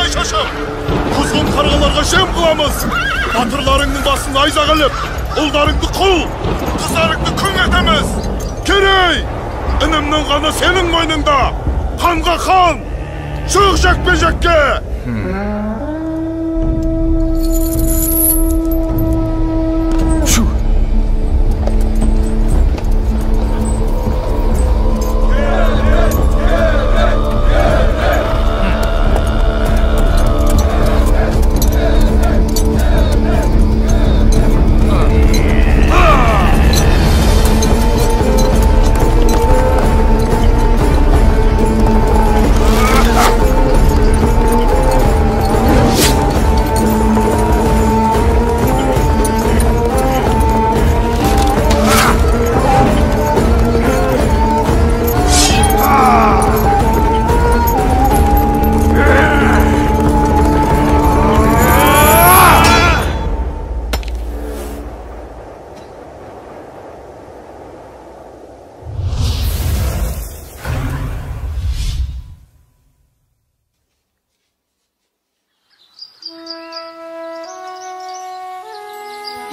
қалмай шашып, құзғын қарғаларға жем қыламыз. Батырларыңның басын айза қылып, ұлдарыңды құл, қыздарыңды күң етеміз. Керей, інімнің қаны сенің мойныңда. Қанға қан, шық жекпе-жекке.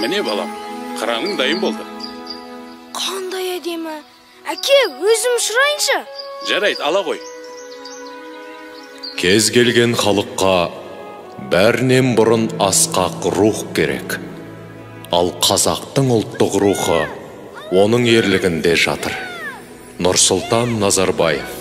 Міне балам, қыраңың дайын болды. Қандай әдемі. Әке, өзім ұшырайыншы. Жарайды, ала қой. Кез келген халыққа бәрінен бұрын асқақ рух керек. Ал қазақтың ұлттық рухы оның ерлігінде жатыр. Нұрсұлтан Назарбаев.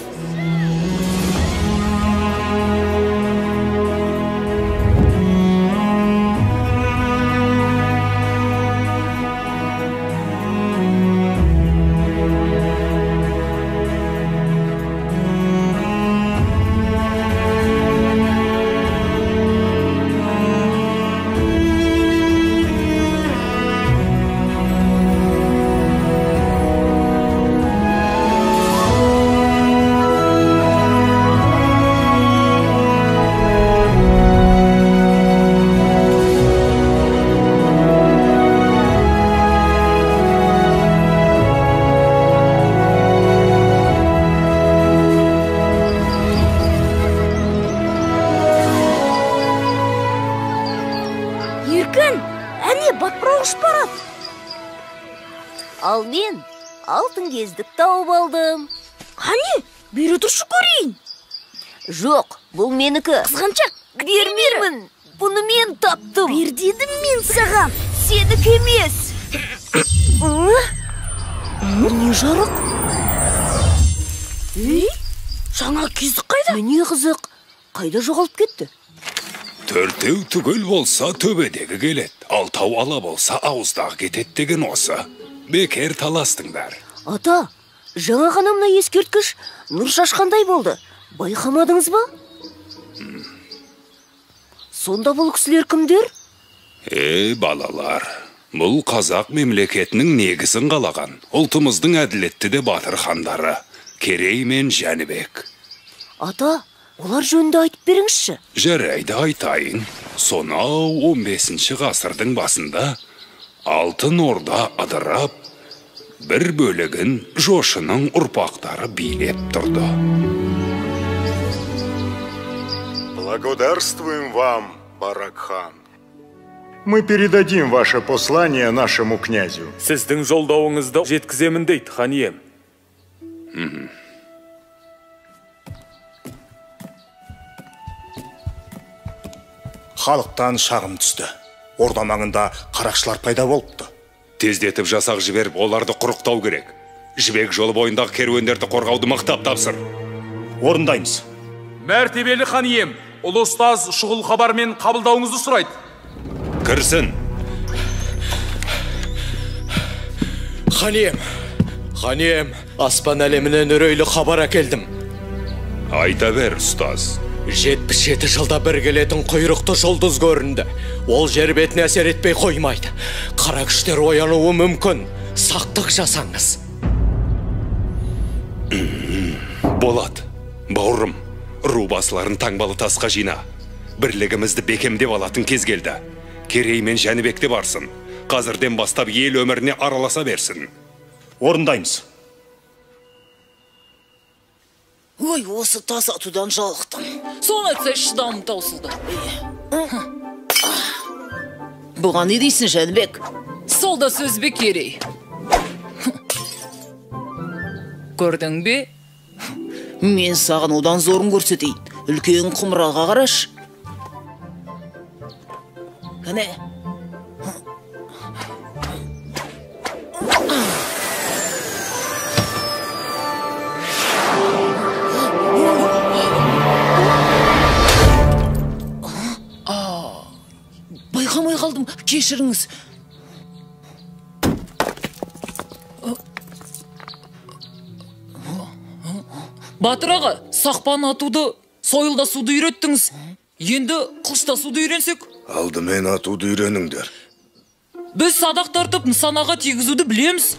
Ал мен алтын кездік тауып алдым. Қане, бері тұршы көрейін. Жоқ, бұл менікі. Қызғаншақ, бермеймін. Бұны мен таптым. Бер дедім мен саған. Сенікі емес. Не жарық? Жаңа кездік қайда? Міне қызық. Қайда жоғалып кетті? Төртеу түгел болса төбедегі келет, алтау ала болса ауыздағы кетет деген осы. Бекер таластыңдар. Ата, жаңа ғана мына ескерткіш нұр шашқандай болды. Байқамадыңыз ба? Сонда бұл кісілер кімдер? Балалар, бұл қазақ мемлекетінің негізін қалаған, ұлтымыздың әділетті де батыр хандары, Керей мен Жәнібек. Ата, олар жөнінде айтып беріңізші. Жарайды айтайын. Сонау 15 ғасырдың басында Алтын Орда ыдырап, бір бөлігін Жошының ұрпақтары билеп тұрды. Благодарствуем вам, Барак-хан. Мы передадим ваше послание нашему князю. Сіздің жолдауыңызды жеткіземін дейді, хан ием. Халықтан шағым түсті. Орда маңында қарақшылар пайда болыпты. Тездетіп жасақ жіберіп, оларды құрықтау керек. Жібек жолы бойындағы керуендерді қорғауды мықтап тапсыр. Орындаймыз. Мәртебелі хан ием, ұлы ұстаз шұғыл хабармен қабылдауыңызды сұрайды. Кірсін. Хан ием, аспан әлемінен үрейлі хабар әкелдім. Айта бер, ұстаз. 77 жылда бір келетін құйрықты жұлдыз көрінді. Ол жер бетіне әсер етпей қоймайды. Қара күштер оянуы мүмкін. Сақтық жасаңыз. Болат, бауырым, ру басыларын таңбалы тасқа жина. Бірлігімізді бекемдеп алатын кез келді. Керей мен Жәнібекте барсын. Қазірден бастап ел өміріне араласа берсін. Орындаймыз. Ой, осы тас атудан жалықтым. Соны айтса шыдамым таусылды. Бұған не дейсің, Жәнібек? Сол да сөз бе, Керей? Көрдің бе? Мен саған одан зорын көрсетейін. Үлкен құмыраға қараш. Кәне. Байқамай қалдым, кешіріңіз. Батыр аға, сақпан атуды, сойылдасуды үйреттіңіз. Енді қылыштасуды үйренсек? Алдымен атуды үйреніңдер. Біз садақ тартып нысанаға тигізуді білеміз.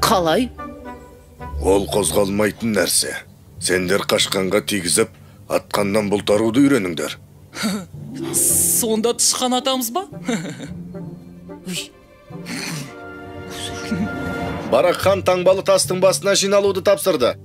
Қалай? Ол қозғалмайтын нәрсе. Сендер қашқанға тигізіп, атқаннан бұлтаруды үйреніңдер. Сонда тышқан атамыз ба? Барақ хан таңбалы тастың басына жиналуды тапсырды.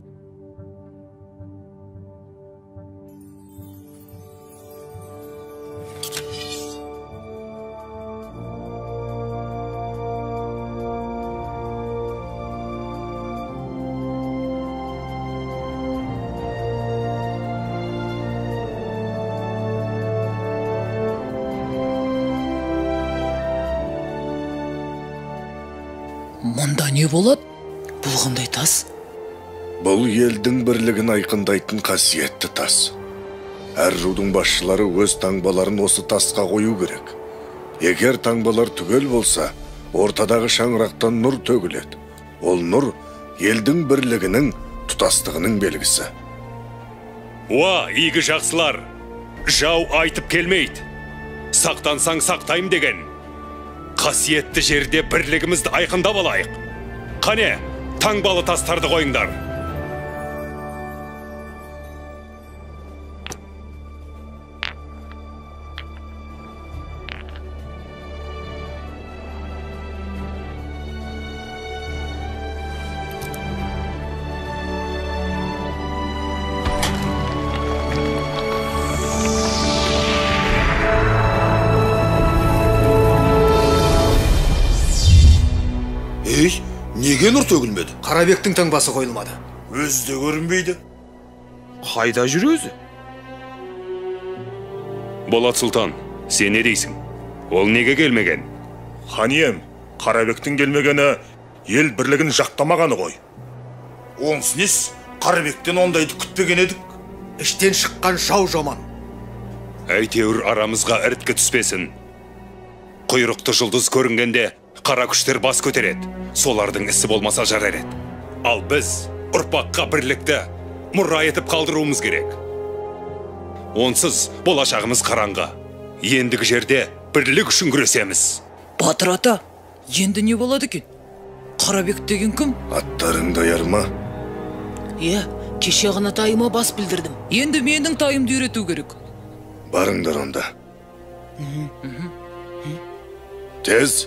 Мұнда не болады? Бұл қандай тас? Бұл елдің бірлігін айқындайтын қасиетті тас. Әр рудың басшылары өз таңбаларын осы тасқа қою керек. Егер таңбалар түгел болса, ортадағы шаңырақтан нұр төгіледі. Ол нұр елдің бірлігінің, тұтастығының белгісі. Уа, игі жақсылар! Жау айтып келмейді. Сақтансаң сақтайым деген. Қасиетті жерде бірлігімізді айқындап алайық. Қане, таңбалы тастарды қойыңдар. Неге нұр төгілмеді? Қарабектің таңбасы қойылмады. Өзде көрінбейді. Қайда жүр өзі? Болат Сұлтан, сен не дейсің? Ол неге келмеген? Хан ием, Қарабектің келмегені ел бірлігін жақтамағаны ғой. Онсыз нес? Қарабектен ондайды күтпеген едік. Іштен шыққан жау жаман. Әйтеуір арамызға ірткі түспесін. Құйрықты жұлдыз көрінгенде қара күштер бас көтереді. Солардың ісі болмаса жарар еді. Ал біз ұрпаққа бірлікті мұра етіп қалдыруымыз керек. Онсыз болашағымыз қараңғы. Ендігі жерде бірлік үшін күресеміз. Батыр ата, енді не болады екен? Қарабек деген кім? Аттарың даяр ма? Иә, кеше ғана тайыма бас білдірдім. Енді менің тайымды үйрету керек. Барыңдар онда. Тез.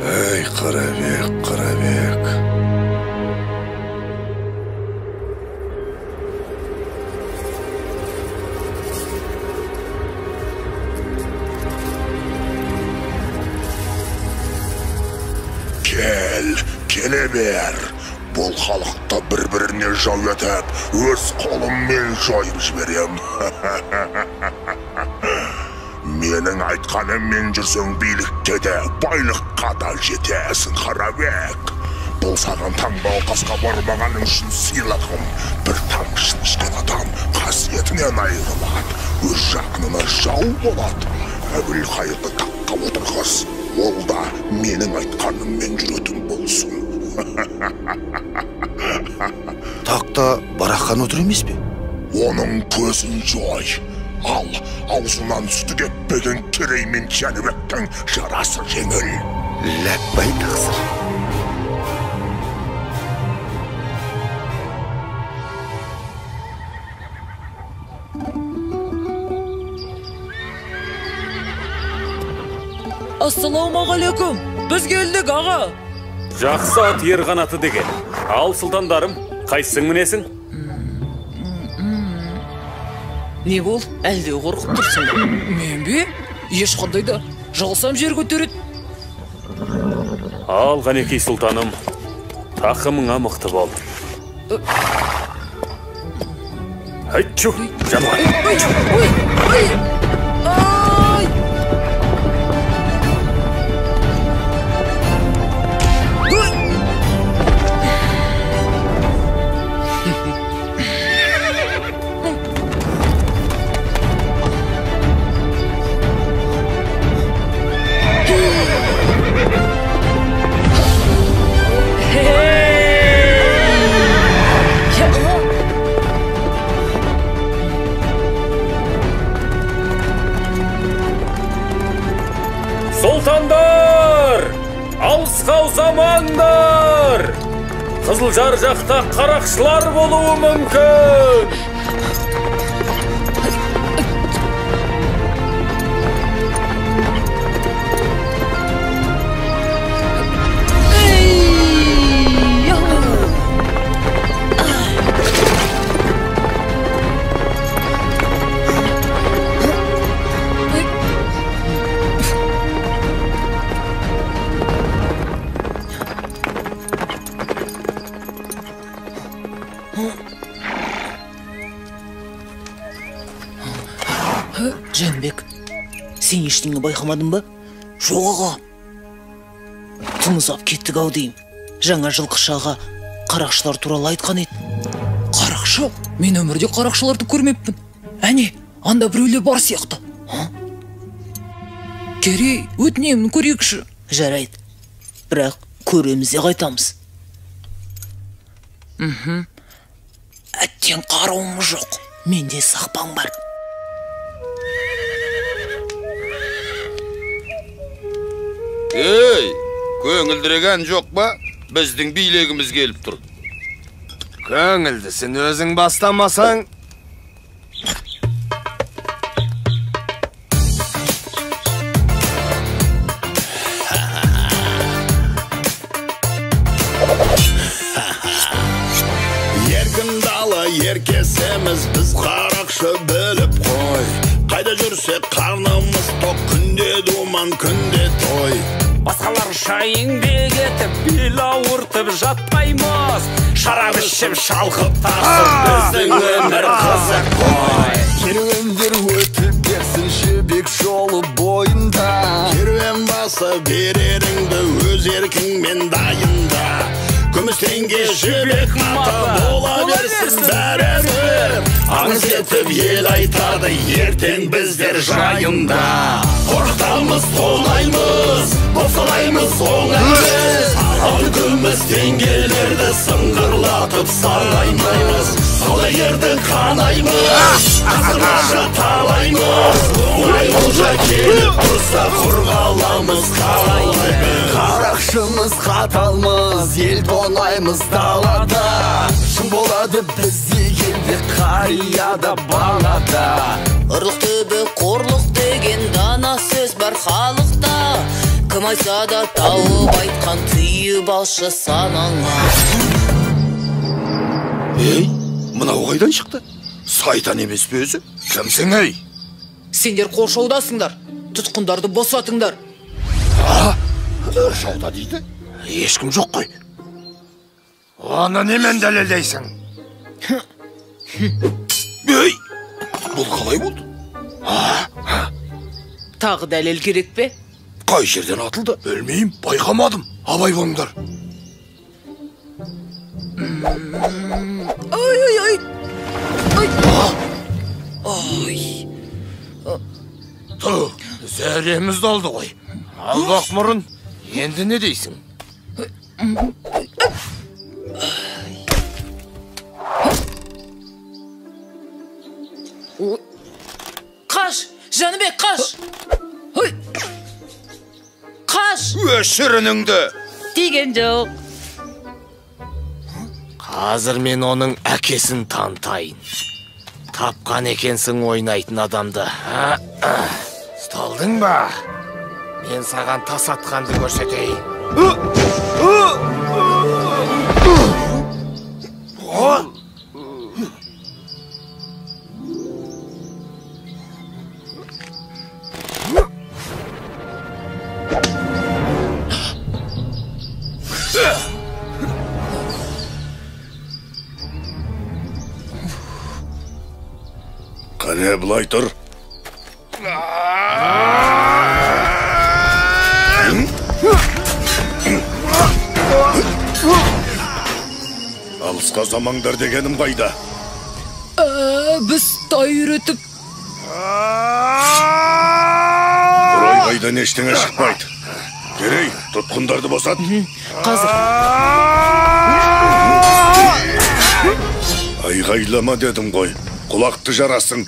Эй, Қарабек, Қарабек. Келе бер. Бұл халықты бір-біріне жау етіп, өз қолыммен жойып жіберем. Менің айтқаныммен жүрсең билікке де, байлыққа да жетесің, Қарабек. Бұл саған таңбалы тасқа бармағаның үшін сыйлығым. Бір тамшысын ішкен адам қасиетінен айырылады, өз жағынына жау болады. Әбілқайырды таққа отырғыз, ол да менің айтқаныммен жүретін болсын. Тақта Барақ хан отыр емес пе? Оның көзін жой. Ал, аузынан сүті кеппеген Керей мен Жәнібектің жарасы жеңіл. Ләббай тақсыр. Ассаламағалейкум. Біз келдік, аға. Жақсы ат ер қанаты деген. Ал сұлтандарым, қайсың мінесің? Не бол, әлде қорқып тұрсың? Мен бе? Ешқандай да. Жалсам жер көтереді. Ал Ғанекей сұлтаным, тақымыңа мықты бол. Айтчу, жаман. Сұлтандар! Алысқа ұзамаңдар! Қызылжар жақта қарақшылар болуы мүмкін! Жәнібек, сен ештеңе байқамадың ба? Жоқ аға. Тыныс ап кеттік ау деймін. Жаңа жылқы шаға қарақшылар туралы айтқан еді. Қарақшы? Мен өмірде қарақшыларды көрмеппін. Әне, анда біреулер бар сияқты. Керей, өтінемін көрейікші. Жарайды. Бірақ көреміз де қайтамыз. Әттен қарауымыз жоқ. Менде сақпан бар. Ей, көңілдіреген жоқ ба? Біздің билегіміз келіп тұр. Көңілдісін өзің бастамасаң. Еркін дала еркесеміз, біз қарақшы біліп қой. Қайда жүрсек қарнымыз тоқ, күнде думан, күнде той. Басқаларша еңбек етіп, бел ауыртып жатпаймыз. Шарап ішіп шалқып тасып, біздің өмір қызық қой. Керуендер өтіп берсін жібек жолы бойында. Керуен басы береріңді өз еркіңмен дайында. Күміс теңге жібек мата бола берсін бәрібір. Аңыз етіп ел айтады, ертең біздер жайында. Қорқытамыз, тонаймыз, босалаймыз, оңаймыз. Алтын күміс теңгелерді сыңғырлатып санаймыз. Солайырды қанаймыз, асыраша талаймыз. Оңай олжа келіп тұрса құрғаламыз қалаймыз. Қарақшымыз қаталмыз, ел тонаймыз далада. Шын болады бізде елде қарияда балада. Ұрлық түбі қорлық деген дана сөз бар халықта. Кім айтса да тауып айтқан түйіп алшы санаңа. Ей, мынау қайдан шықты? Сайтан емес пе өзі? Кімсің ей? Сендер қоршаудасыңдар. Тұтқындарды босатыңдар. Қоршауда дейді? Ешкім жоқ қой. Оны немен дәлелдейсің? Ей, бұл қалай болды? Тағы дәлел керек пе? Қай жерден атылды? Білмеймін, байқамадым. Абай болыңдар. Ай. Тұр, зәреміз алды ғой. Алдақ мұрын, енді не дейсің? Қаш, Жәнібек, қаш. Қаш. Өшірініңді. Деген жоқ. Қазір мен оның әкесін танытайын. Тапқан екенсің ойнайтын адамды. Сталдың ба? Мен саған тас атқанды көрсетейін. Қане бұлай тұр. Алысқа замаңдар дегенім қайда? Біз тай үйретіп. Құрай қайдан ештеңе шықпайды. Керей, тұтқындарды босат. Қазір. Айғайлама дедім ғой. Құлақты жарасың.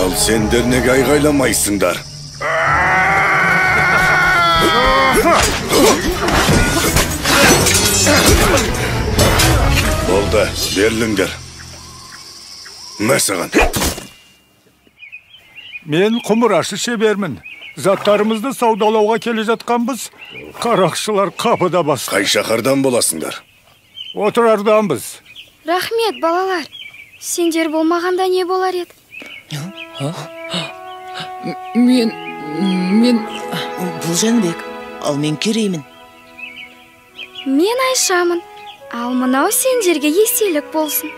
Ал сендер неге айғайламайсыңдар? Болды, берліңдер. Мәсіған. Мен құмырашы шебермін. Заттарымызды саудалауға келе жатқанбыз. Қарақшылар қапыда басты. Қай шақардан боласыңдар? Отырарданбыз. Рахмет, балалар. Сендер болмағанда не болар еді? Мен... Бұл Жәнібек, ал мен Кереймін. Мен Айшамын. Ал мынау сендерге естелік болсын.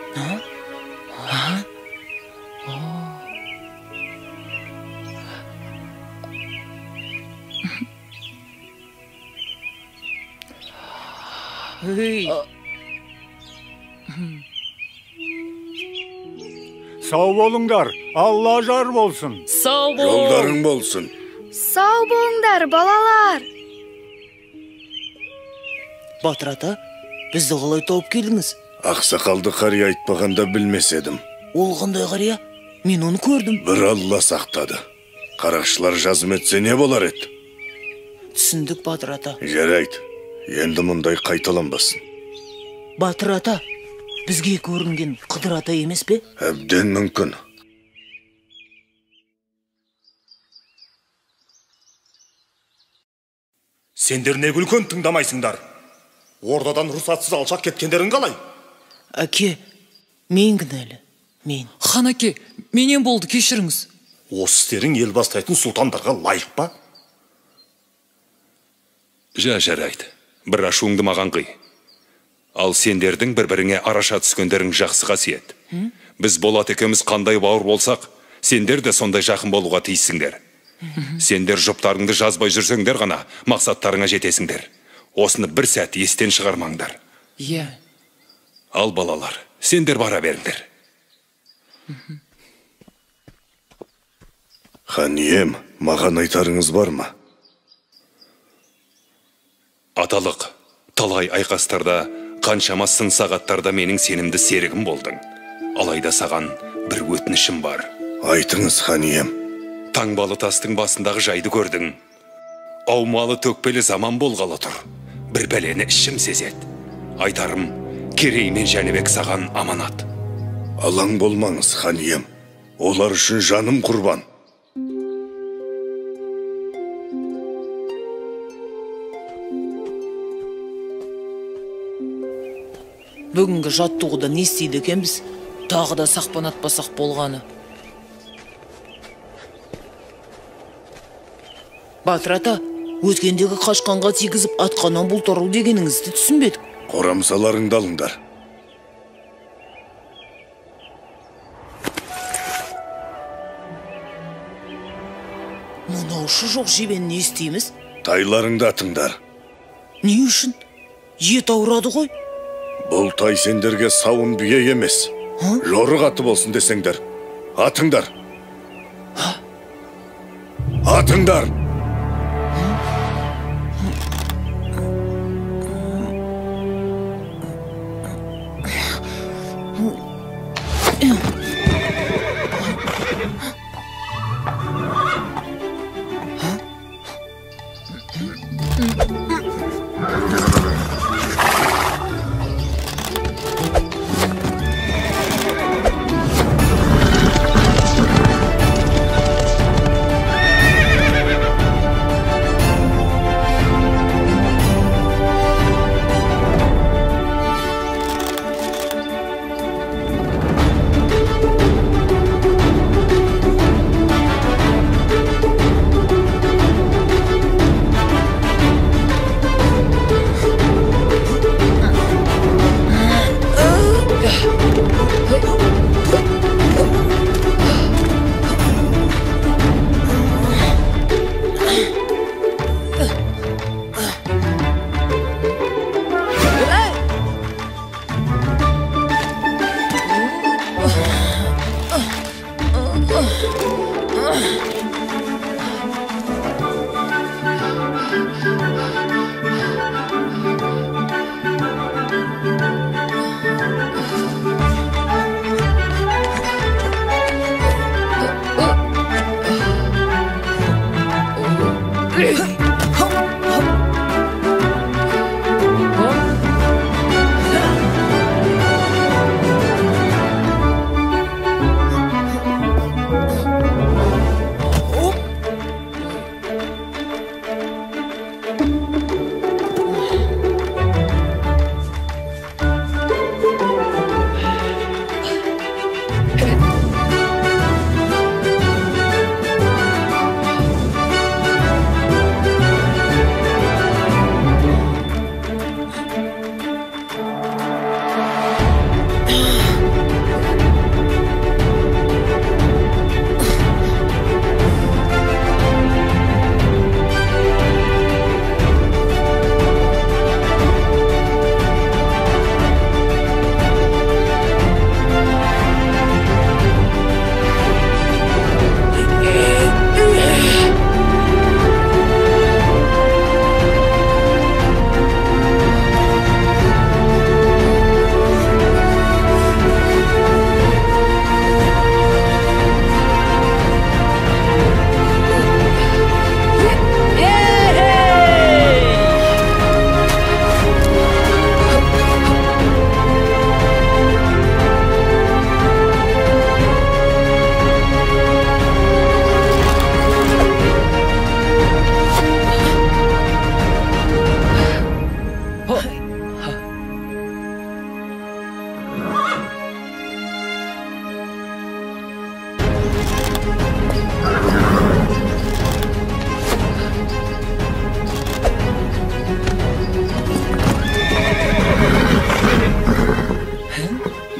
Сау болыңдар, Алла жар болсын. Сау бол. Жолдарың болсын. Сау болыңдар, балалар. Батыр ата, бізді қалай тауып келдіңіз? Ақсақалды қария айтпағанда білмес едім. Ол қандай қария? Мен оны көрдім. Бір Алла сақтады. Қарақшылар жазым етсе не болар еді? Түсіндік, Батыр ата. Жарайды, енді мұндай қайталанбасын. Батыр ата, бізге көрінген Қыдыр ата емес пе? Әбден мүмкін. Сендер не күлкен тыңдамайсыңдар? Ордадан рұқсатсыз алшақ кеткендерің қалай? Әке, мен кінәлі. Мен. Хан әке, менен болды, кешіріңіз. Осы істерің ел бастайтын сұлтандарға лайық па? Жарайды. Бір ашуыңды маған қый. Ал сендердің бір-біріңе араша түскендерің жақсы қасиет. Біз Болат екеуміз қандай бауыр болсақ, сендер де сондай жақын болуға тиіссіңдер. Сендер жұптарыңды жазбай жүрсеңдер ғана мақсаттарыңа жетесіңдер. Осыны бір сәт естен шығармаңдар. Иә. Ал балалар, сендер бара беріңдер. Хан ием, маған айтарыңыз бар ма? Аталық, талай айқастарда, қаншама сын сағаттарда менің сенімді серігім болдың. Алайда саған бір өтінішім бар. Айтыңыз, хан ием. Таңбалы тастың басындағы жайды көрдің. Аумалы төкпелі заман болғалы тұр. Бір бәлені ішім сезет. Айтарым, Керей мен Жәнібек саған аманат. Алаң болмаңыз, хан ием. Олар үшін жаным құрбан. Бүгінгі жаттығуда не істейді екенбіз? Тағы да сақпан атпасақ болғаны. Батыр ата, өткендегі қашқанға тигізіп атқаннан бұлтару дегеніңізді түсінбедік. Қорамсаларыңды алыңдар. Мынаушы жоқ жебені не істейміз? Тайларыңды атыңдар. Не үшін? Ет ауырады ғой. Бұл тай сендерге сауын бие емес. Жорық аты болсын десеңдер. Атыңдар. Атыңдар.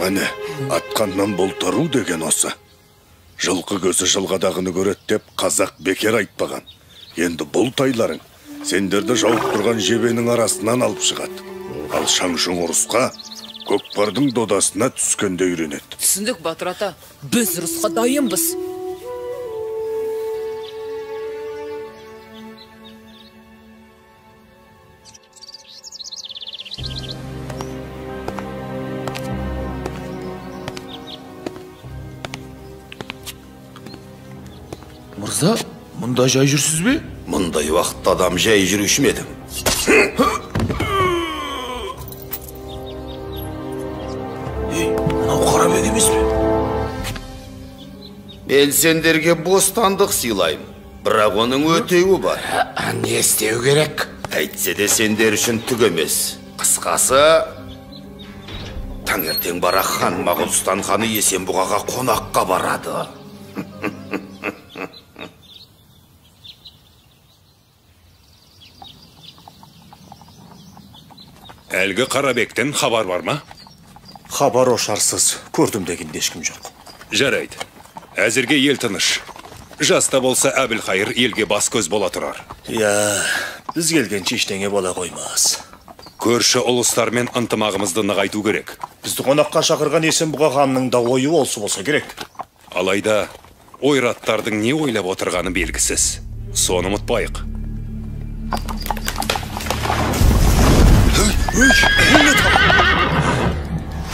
Міне, атқаннан болтару деген осы. Жылқы көзі жылғадағыны көрет деп қазақ бекер айтпаған. Енді бұл тайларың сендерді жауып тұрған жебенің арасынан алып шығады. Ал шаң-шұң ұрысқа көкпардың додасына түскенде үйренеді. Түсіндік, Батыр ата. Біз ұрысқа дайынбыз. Мырза, мұнда жай жүрсіз бе? Мұндай уақытта адам жай жүруші ме едім? Мынау Қарабек емес пе? Мен сендерге бостандық сыйлаймын, бірақ оның өтеуі бар. Не істеу керек? Әйтсе де сендер үшін түк емес. Қысқасы, таңертең барақ хан Моғолстан ханы Есенбұғаға қонаққа барады. Әлгі Қарабектен хабар бар ма? Хабар ошарсыз, көрдім дегенде ешкім жоқ. Жарайды. Әзірге ел тыныш. Жаста болса Әбілқайыр елге бас көз бола тұрар. Біз келгенше ештеңе бола қоймас. Көрші ұлыстармен ынтымағымызды нығайту керек. Бізді қонаққа шақырған Есенбұға ханның да ойы осы болса керек. Алайда ойраттардың не ойлап отырғаны белгісіз. Соны ұмытпайық.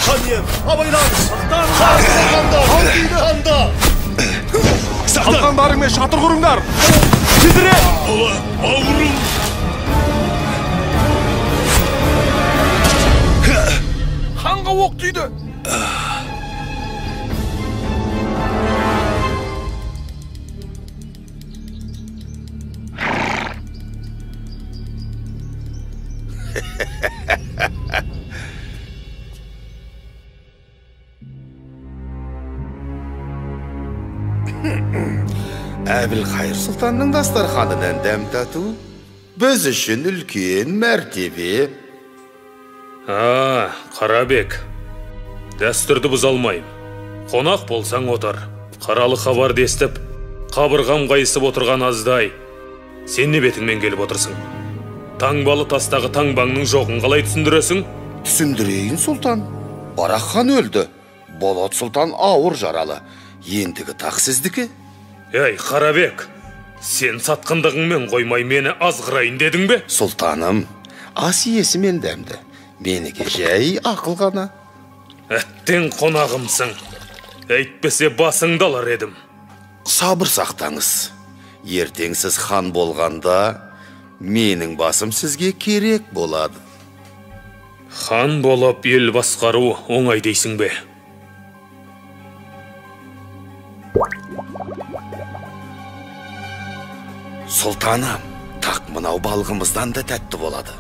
Ханем, абайлаңыз! Ханда! Қалғандарыңмен шатыр құрыңдар! Тезіре! Ауырым! Ханға оқ түйді! Әбілқайыр сұлтанның дастарханынан дәм тату біз үшін үлкен мәртебе. Қарабек, дәстүрді бұза алмайым. Қонақ болсаң отыр. Қаралы хабарды естіп, қабырғам қайысып отырған аздай. Сен не бетіңмен келіп отырсың? Таңбалы тастағы таңбаңның жоғын қалай түсіндіресің? Түсіндірейін, сұлтан. Барақ хан өлді. Болат сұлтан ауыр жаралы. ендігі тақ сіздікі? Ей, Қарабек, сен сатқындығыңмен қоймай мені азғырайын дедің бе? Сұлтаным, ас иесімен дәмді. Меніке жай ақыл ғана. Әттен қонағымсың. Әйтпесе басыңды алар едім. Сабыр сақтаңыз. Ертең сіз хан болғанда, менің басым сізге керек болады. Хан болып ел басқару оңай дейсің бе? Сұлтаным, тақ мынау балғымыздан да тәтті болады.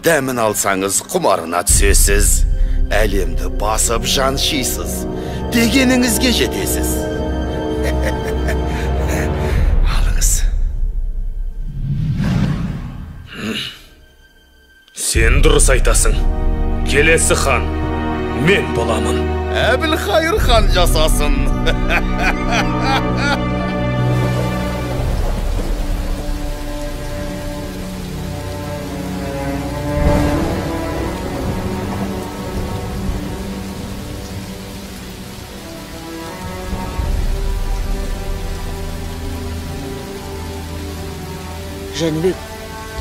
Дәмін алсаңыз құмарына түсесіз, әлемді басып жан шисіз, дегеніңізге жетесіз. Алыңыз. Сен дұрыс айтасың. Келесі хан мен боламын. Әбілхайыр хан жасасын. Жәнібек,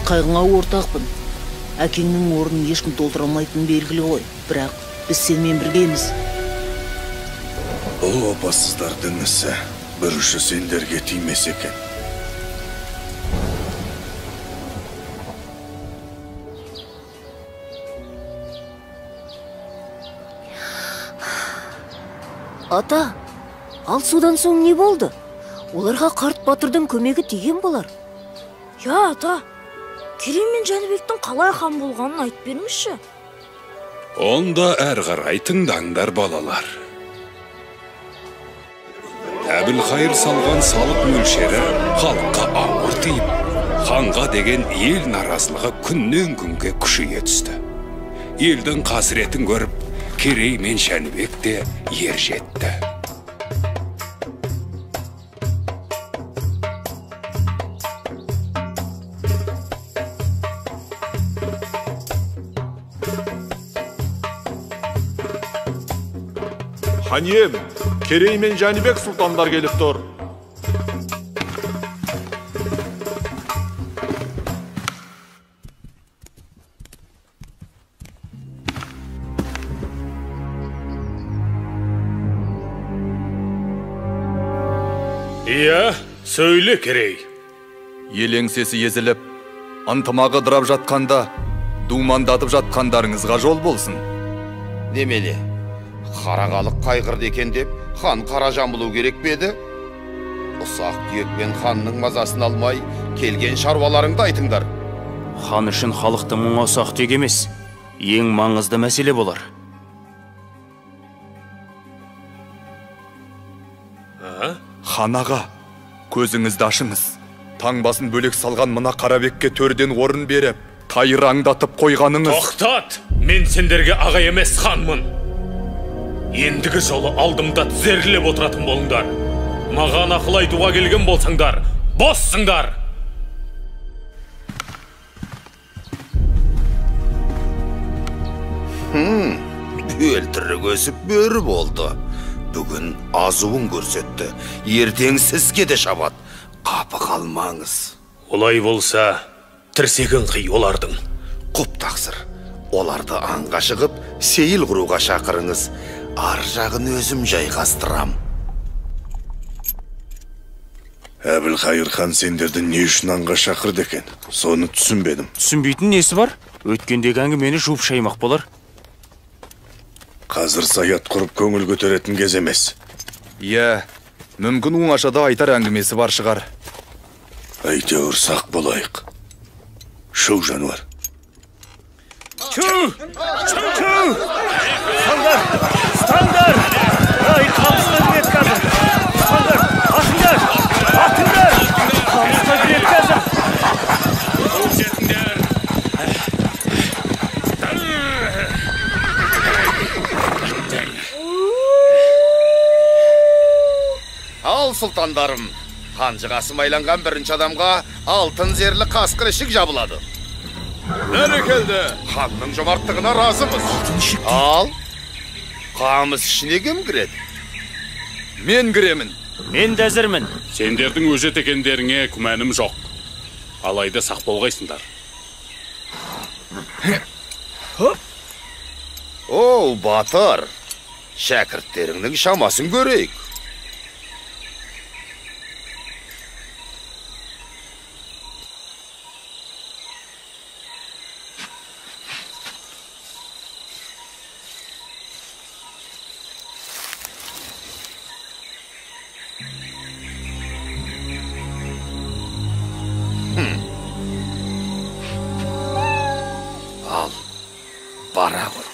қайғыңа ортақпын. Әкеңнің орнын ешкім толтыра алмайтыны белгілі ғой. Бірақ біз сенімен біргеміз. Бұл опасыздардың ісі бір ұшы сендерге тимес екен. Ата, ал содан соң не болды? Оларға қарт батырдың көмегі тиген болар. Я, ата, Керей мен Жәнібектің қалай хан болғанын айтып бермеші. Онда әр қарай тыңдаңдар, балалар. Әбілхайыр салған салық мөлшері халыққа ауыр тиіп, ханға деген ел наразылығы күннен күнге күшейе түсті. Елдің қасіретін көріп, Керей мен Жәнібек те ер жетті. Хан ием, Керей мен Жәнібек сұлтандар келіп тұр. Иә, сөйле, Керей. Ел еңсесі езіліп, ынтымағы дырап жатқанда, думандатып жатқандарыңызға жол болсын. Немеле, қарағалық қайғырды екен деп, хан қара жамылу керек беді? Ұсақ түйекпен ханның мазасын алмай, келген шаруаларыңды айтыңдар. Хан үшін халықты мұңа ұсақ түйек емес, ең маңызды мәселе болар. Хан аға, көзіңізді ашыңыз. Таңбасын бөлек салған мына Қарабекке төрден орын беріп, тайыраңдатып қойғаныңыз. Тоқтат! Мен сендерге аға емес ханмын. Ендігі жолы алдымда тізерлеп отыратын болыңдар. Маған ақыл айтуға келген болсаңдар, боссыңдар! Өлтірік өсіп бөрі болды. Бүгін азуын көрсетті. Ертең сізге де шабат. Қапы қалмаңыз. Олай болса, тірсегін қи олардың. Құп тақсыр. Оларды аңға шығып, сейіл құруға шақырыңыз. Ар жағын өзім жайғастырам. Әбілхайыр хан сендерді не үшін аңға шақырды екен? Соны түсінбедім. Түсінбейтін несі бар? Өткендегі әңгімені жуып шаймақ болар. Қазір саят құрып көңіл көтеретін кез емес. Иә, мүмкін оңашада айтар әңгімесі бар шығар. Әйтеуір сақ болайық. Шоу жануар. Стандар! Стандар! Ай, қамысқа кірет қазір! Стандар! Атыңдар! Атыңдар! Қамысқа кірет қазір! Ал сұлтандарым, қанжығасы майланған бірінші адамға алтын зерлі қасқыр ішік жабылады. Бәрекелді! Ханның жомарттығына разымыз. Ал, қамыс ішіне кім кіреді? Мен кіремін. Мен де әзірмін. Сендердің өжет екендеріңе күмәнім жоқ. Алайда сақ болғайсыңдар. Оу, батыр. Шәкірттеріңнің шамасын көрейік. Ал, бара ғой.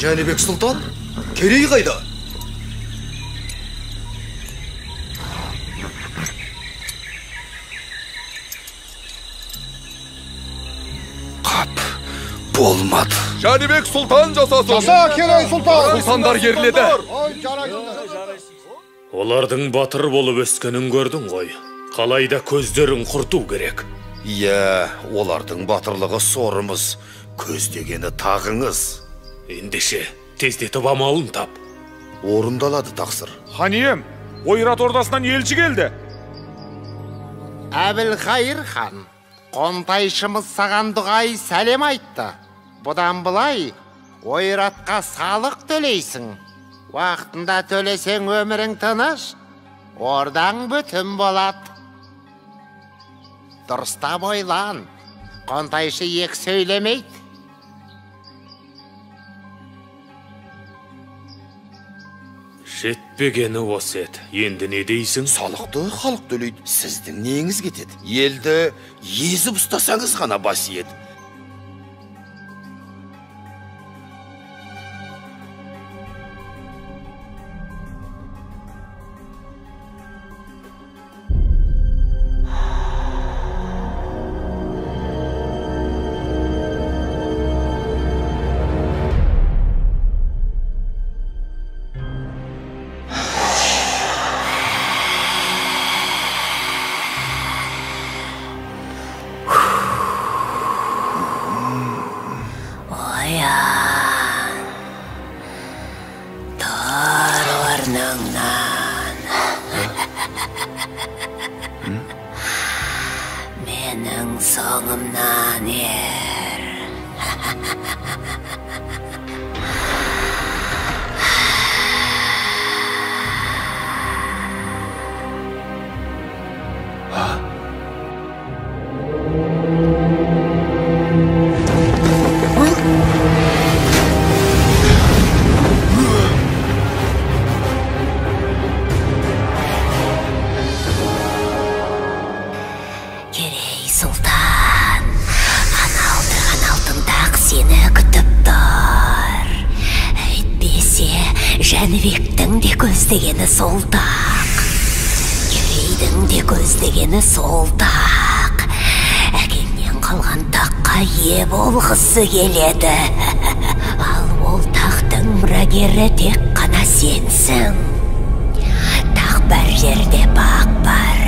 Жәнібек сұлтан, Керей қайда? Болмады. Жәнібек сұлтан жасасын. Жаса, Керей сұлтан. Сұлтандар ерледі. Олардың батыр болып өскенін көрдің ғой. Қалайда көздерін құрту керек. Иә, олардың батырлығы сорымыз, көздегені тағыңыз. Ендеше, тездетіп амалын тап. Орындалады тақсыр. Хан ием, ойрат ордасынан елші келді. Әбілқайыр хан, қонтайшымыз саған дұғай сәлем айтты. Бұдан бұлай, ойратқа салық төлейсің. Уақытында төлесең өмірің тыныш, ордаң бүтін болады. Дұрыстап ойлан, қонтайшы ек сөйлемейді. Жетпегені осы еді. Енді не дейсің? Салықты халық төлейді. Сіздің неңіз кетеді? Елді езіп ұстасаңыз ғана бас еді. Менің соңымнан ер. Керей сұлтан, алтындақ сені күтіп тұр. Әйтпесе, Жәнібектің де көздегені сол тақ. Керейдің де көздегені сол тақ. Әкеңнен қалған таққа ие болғысы келеді. Ал ол тақтың мұрагері тек қана сенсің. Тақ бар жерде бақ бар,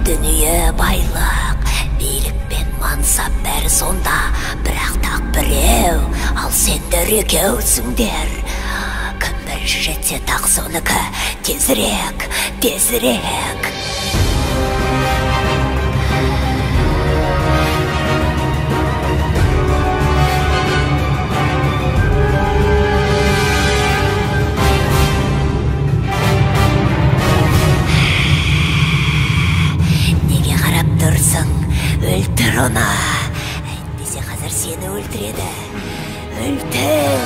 дүние байлық, билік пен мансап бәрі сонда, бірақ тақ біреу, ал сендер екеусіңдер. Кім бірінші жетсе тақ соныкі, тезірек, тезірек. Өлтір оны. Әйтпесе қазір сені өлтіреді. Өлтір!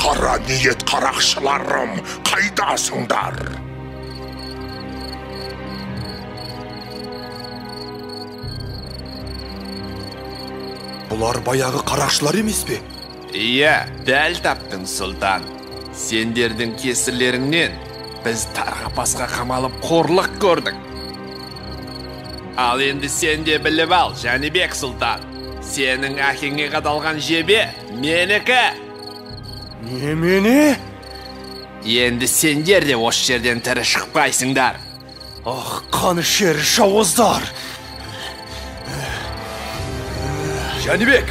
Қара ниет қарақшыларым, қайдасыңдар? Бұлар баяғы қарақшылар емес пе? Иә, дәл таптың, сұлтан. Сендердің кесірлеріңнен біз тарға пасқа қамалып қорлық көрдік. Ал енді сен де біліп ал, Жәнібек сұлтан. Сенің әкеңе қадалған жебе менікі. Немене? Енді сендер де осы жерден тірі шықпайсыңдар. Ах, қанішер жауыздар! Жәнібек!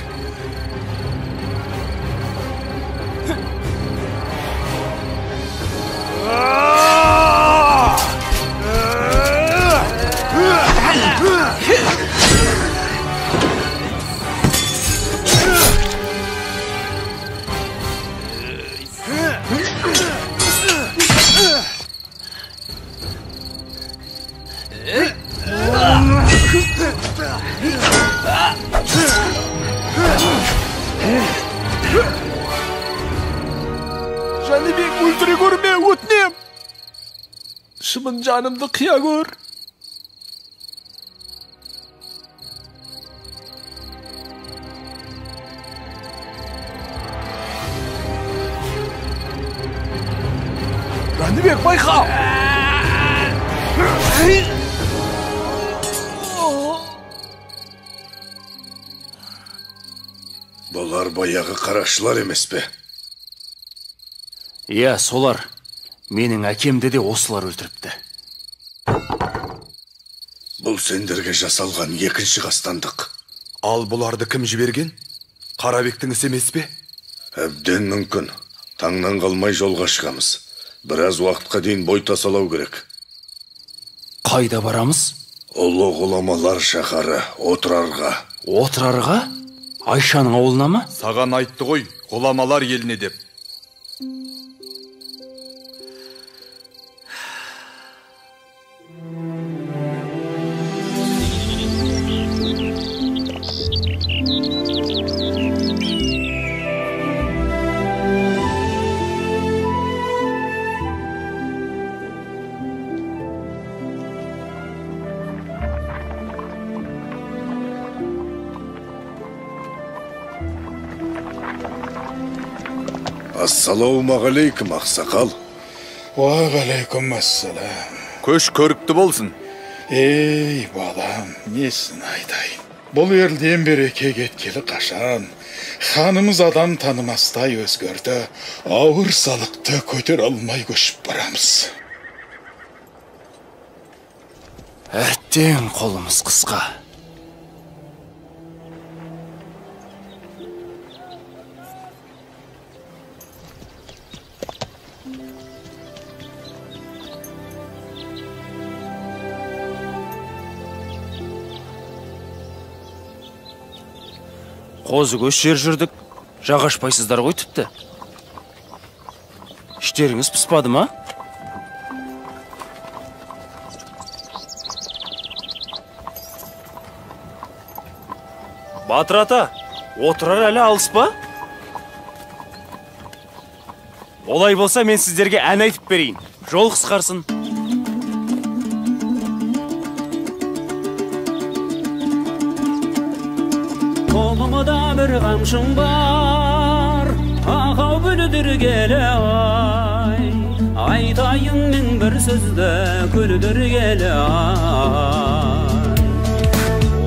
Жәнібек, өлтіре көрме, өтінем. Шымын жанымды қия көр. Жәнібек, байқа! Бұлар баяғы қарақшылар емес пе? Иә, солар. Менің әкемді де осылар өлтіріпті. Бұл сендерге жасалған екінші қастандық. Ал бұларды кім жіберген? Қарабектің ісі емес пе? Әбден мүмкін. Таңнан қалмай жолға шығамыз. Біраз уақытқа дейін бой тасалау керек. Қайда барамыз? Ұлы ғұламалар шаһары Отырарға. Отырарға? Айшаның ауылына ма? Саған айтты ғой, ғұламалар еліне деп. Ассалаумағалейкум, ақсақал. Уағалейкум ассалам. Көш көрікті болсын. Ей, балам, несін айтайын. Бұл елден береке кеткелі қашан. Ханымыз адам танымастай өзгерді. Ауыр салықты көтер алмай көшіп барамыз. Әттең қолымыз қысқа. Қозы көш жер жүрдік, жағашпайсыздар ғой тіпті. Іштеріңіз піспады ма? Батыр ата, отырар әлі алыс па? Олай болса мен сіздерге ән айтып берейін. Жол қысқарсын. Қолымда бір қамшым бар, ақау бүлдір келе ай. Айтайын мен бір сөзді күлдір келе ай.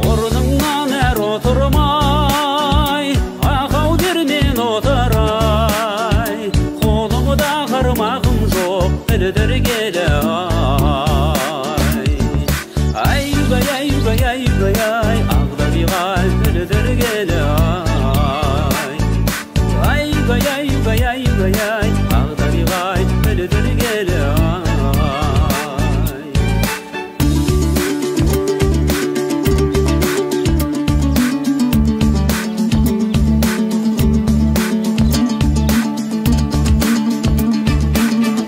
Орныңнан әр отырмай, ақау дермен отырай. Қолымда қармағым жоқ, күлдір келе ай. Ай-югай, ай-югай, ай-югай, ай, ағдабиғай күлдір келе ай. Ай-югай, ай-югай, ай-югай, ай, ағдабиғай күлдір келе ай.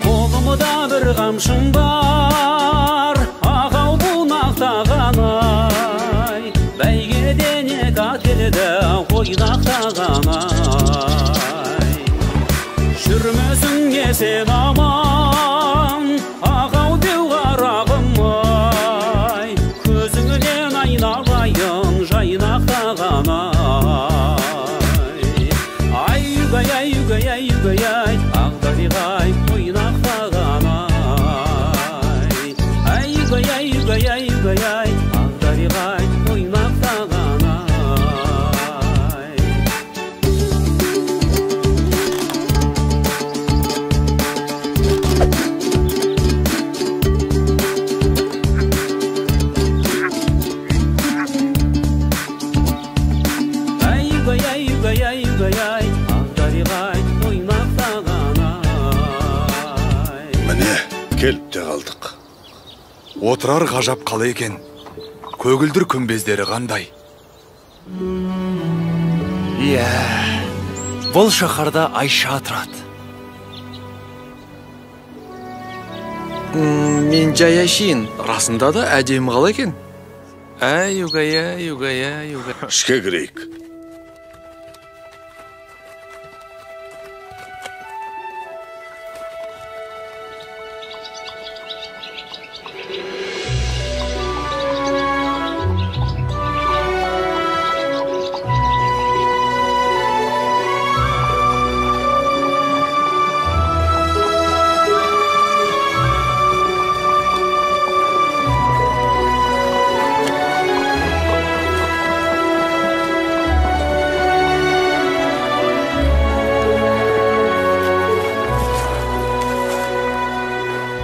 Қолымда бір қамшым бар, ақау бұлмақтаған ай. Бәйгеден екі ат келді, ойнақтаған ай. Жүрмесіңе сен аман, ақау деу қарағым ай. Көзіңнен айналайын, жайнақтаған ай. Ай-югай, ай-югай, ай-югай, ай, ағдабиғай ойнақтаған ай. Ай-югай, ай-югай, ай-югай, ай, ағдабиғай ойнақтаған ай. Ай-югай, ай-югай, ай-югай, ай, ағдабиғай ойнақтаған ай. Міне, келіп те қалдық. Отырар ғажап қала екен. Көгілдір күмбездері қандай. Иә, бұл шаһарда Айша тұрады. Мен жай ашейін, расында да әдемі қала екен. Ай-югай, ай-югай, ай-югай. Ішке кірейік.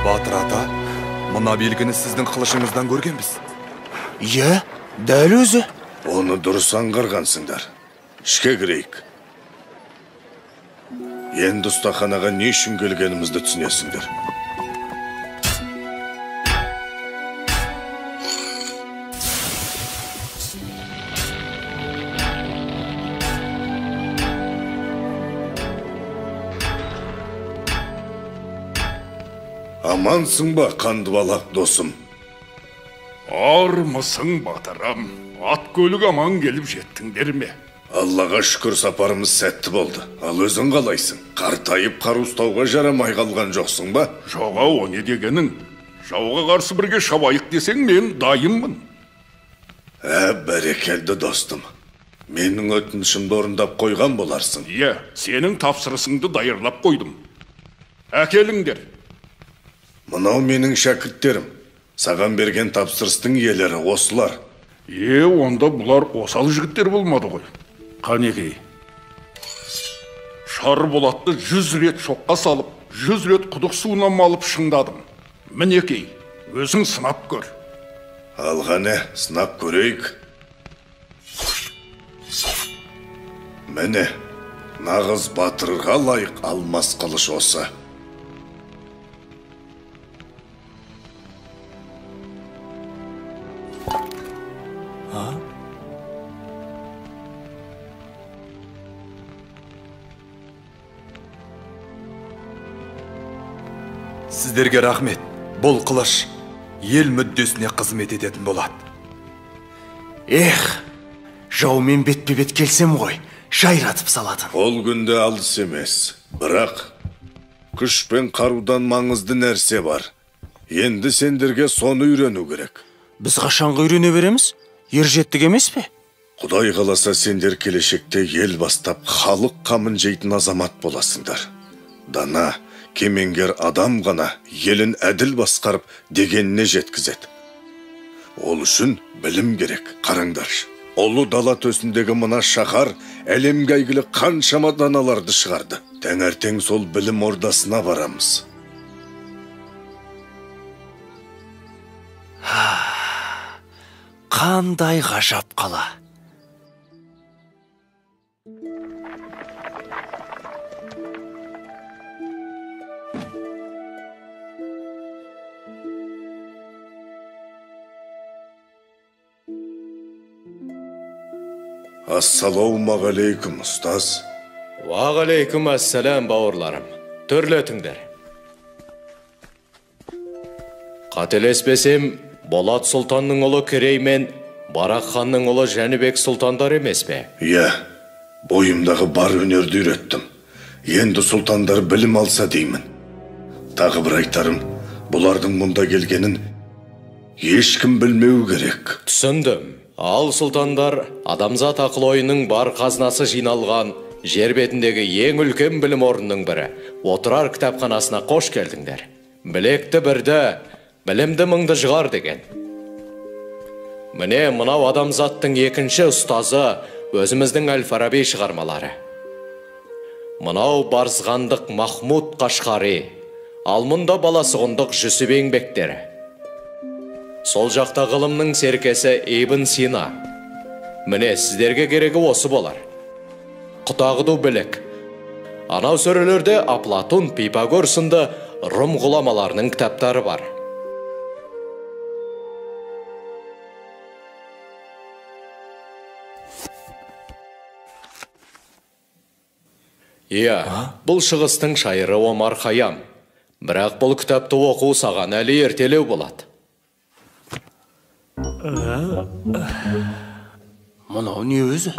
Батыр ата, мына белгіні сіздің қылышыңыздан көргенбіз. Иә, дәл өзі. Оны дұрыс аңғарғансыңдар. Ішке кірейік. Енді ұстаханаға не үшін келгенімізді түсінесіңдер. Амансың ба, қандыбалақ досым? Армысың, батырам. Ат көлік аман келіп жеттіңдер ме? Аллаға шүкір сапарымыз сәтті болды. Ал өзің қалайсың? Қартайып қар ұстауға жарамай қалған жоқсың ба? Жоға, о не дегенің? Жауға қарсы бірге шабайық десең, мен дайынмын. Бәрекелді достым. Менің өтінішімді орындап қойған боларсың. Иә, сенің тапсырысыңды дайырлап қойдым. Әкеліңдер. Мынау менің шәкірттерім. Саған берген тапсырыстың иелері осылар. Онда бұлар осал жігіттер болмады ғой. Қанекей. Шарболатты 100 рет шоққа салып, 100 рет құдық суына малып шыңдадым. Мінекей, өзің сынап көр. Алғане, сынап көрейік. Міне, нағыз батырға лайық алмас қылыш осы. Сіздерге рахмет. Бұл қылыш ел мүддесіне қызмет ететін болады. Жаумен бетпе-бет келсем ғой, жайратып салатын. Ол күнде алыс емес. Бірақ күш пен қарудан маңызды нәрсе бар. Енді сендерге соны үйрену керек. Біз қашанғы үйрене береміз? Ержеттік емес пе? Құдай қаласа сендер келешекте ел бастап халық қамын жейтін азамат боласыңдар. Дана, кемеңгер адам ғана елін әділ басқарып дегеніне жеткізеді. Ол үшін білім керек. Қараңдаршы. Олы дала төсіндегі мына шаһар әлемге әйгілі қаншама даналарды шығарды. Таңертең сол білім ордасына барамыз. Қандай ғажап қала. Ассалаумағалейкум, ұстаз. Уағалейкум ассалам, бауырларым. Түрлетіңдер. Қателеспесем, Болат сұлтанның ұлы Керей мен Барақ ханның ұлы Жәнібек сұлтандар емес пе? Бойымдағы бар өнерді үйреттім. Енді сұлтандар білім алса деймін. Тағы бір айтарым, бұлардың мұнда келгенін ешкім білмеу керек. Түсіндім. Ал сұлтандар адамзат ақыл ойының бар қазынасы жиналған жер бетіндегі ең үлкен білім орнының бірі отырар кітапханасына қош келдіңдер. Білекті бірді, білімді мыңды жығар деген. Міне мынау адамзаттың екінші ұстазы өзіміздің Әл-Фараби шығармалары. Мынау Барзғандық Махмуд Қашқари, ал мұнда Баласығындық Жүсіп еңбектері. Сол жақта ғылымның серкесі Ибн Сина. Міне сіздерге керегі осы болар. Құтағыду білік. Анау сөрелерде Аплатон, Пифагор сынды Рум ғұламаларының кітаптары бар. Бұл шығыстың шайыры Омар Хайям. Бірақ бұл кітапты оқу саған әлі ертелеу болады. Мұнау не өзі?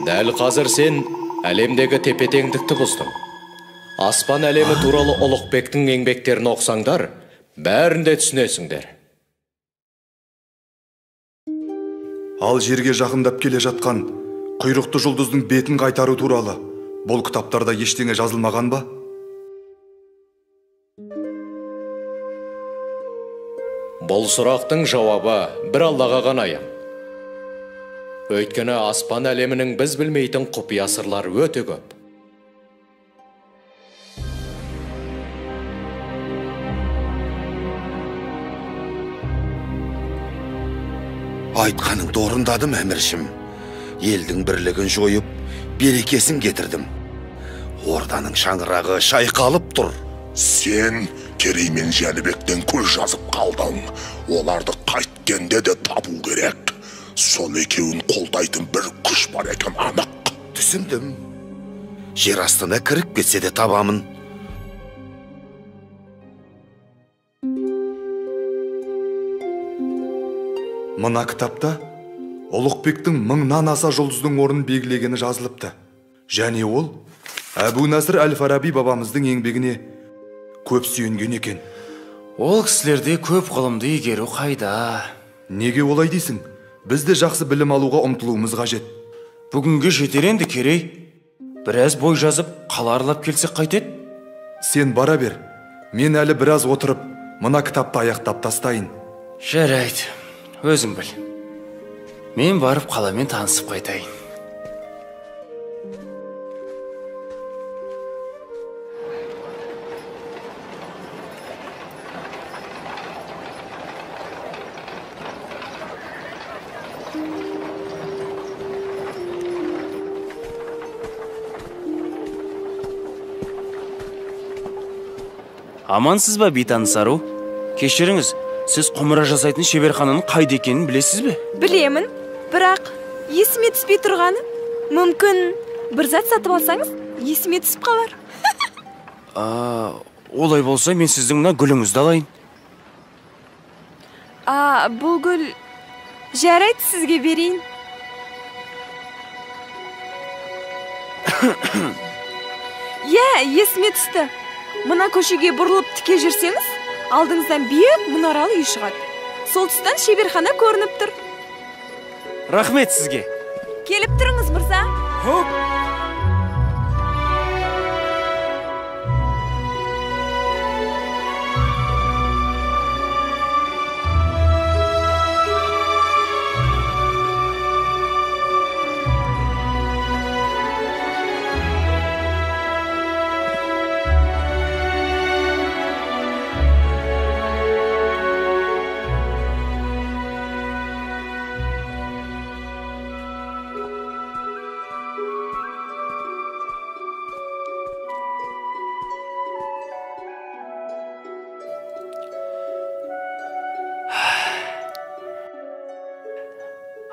Дәл қазір сен әлемдегі тепетеңдікті бұздың. Аспан әлемі туралы Ұлықбектің еңбектерін оқсаңдар, бәрінде түсінесіңдер. Ал жерге жақындап келе жатқан құйрықты жұлдыздың бетін қайтару туралы бұл кітаптарда ештеңе жазылмаған ба? Бұл сұрақтың жауабы бір Аллаға ғана аян. Өйткені аспан әлемінің біз білмейтін құпия сырлар өте көп. Айтқаныңды орындадым, әміршім. Елдің бірлігін жойып, берекесін кетірдім. Орданың шаңырағы шайқалып тұр. Сен Керей мен Жәнібектен көз жазып қалдың. Оларды қайткенде де табу керек. Сол екеуін қолдайтын бір күш бар екен анық. Түсіндім. Жер астына кіріп кетсе де табамын. Мына кітапта Ұлықбектің 1000-нан аса жұлдыздың орнын белгілегені жазылыпты. Және ол Әбу Насыр Әл-Фараби бабамыздың еңбегіне көп сүйенген екен. Ол кісілерде көп ғылымды игеру қайда? Неге олай дейсің? Біз де жақсы білім алуға ұмтылуымыз қажет. Бүгінге жетер енді Керей. Біраз бой жазып, қала аралап келсек қайтеді? Сен бара бер. Мен әлі біраз отырып, мына кітапты аяқтап тастайын. Жарайды, өзің біл. Мен барып қаламен танысып қайтайын. Амансыз ба, бейтаныс ару? Кешіріңіз, сіз құмыра жасайтын шеберхананың қайда екенін білесіз бе? Білемін, бірақ есіме түспей тұрғаны. Мүмкін бір зат сатып алсаңыз, есіме түсіп қалар. Олай болса, мен сіздің мына гүліңізді алайын. Бұл гүл жарайды, сізге берейін. Есіме түсті. Мына көшеге бұрылып тіке жүрсеңіз, алдыңыздан биік мұнаралы үй шығады. Сол тұстан шеберхана көрініп тұр. Рахмет сізге. Келіп тұрыңыз, мырза.